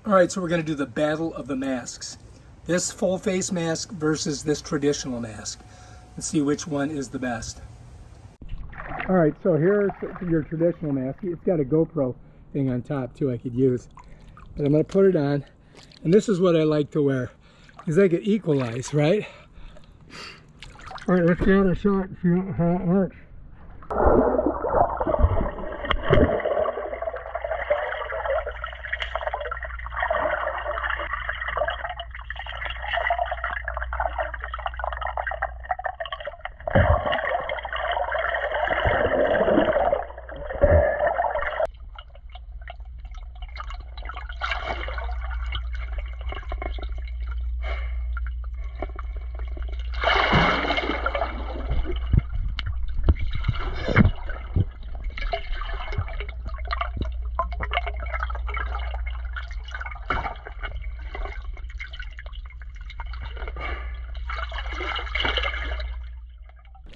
Alright, so we're going to do the battle of the masks. This full face mask versus this traditional mask. Let's see which one is the best. Alright, so here's your traditional mask. It's got a GoPro thing on top too I could use. But I'm going to put it on. And this is what I like to wear. Because I could equalize, right? Alright, let's give it a shot and see how it works.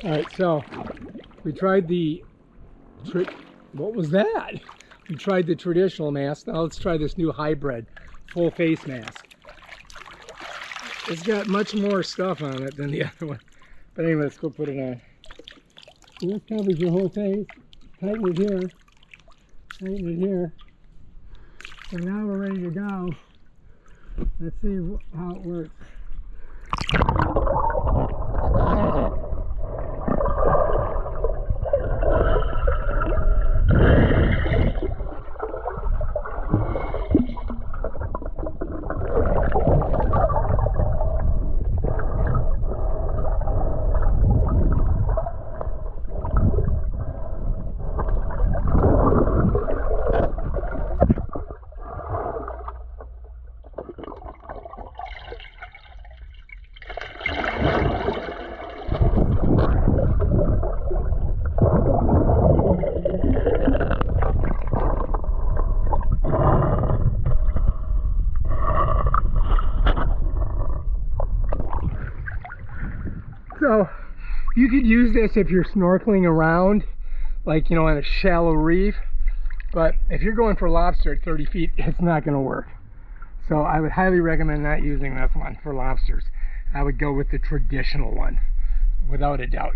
Alright, so we tried the what was that? We tried the traditional mask. Now let's try this new hybrid full face mask. It's got much more stuff on it than the other one. But anyway, let's go put it on. So this covers your whole face. Tighten it here. Tighten it here. So now we're ready to go. Let's see how it works. So you could use this if you're snorkeling around, like, you know, on a shallow reef. But if you're going for lobster at 30 feet, it's not going to work. So I would highly recommend not using this one for lobsters. I would go with the traditional one, without a doubt.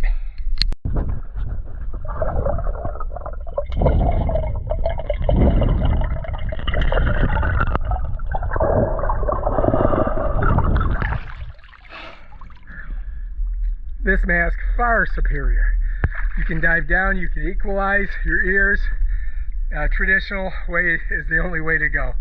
This mask far superior. You can dive down, you can equalize your ears. Traditional way is the only way to go.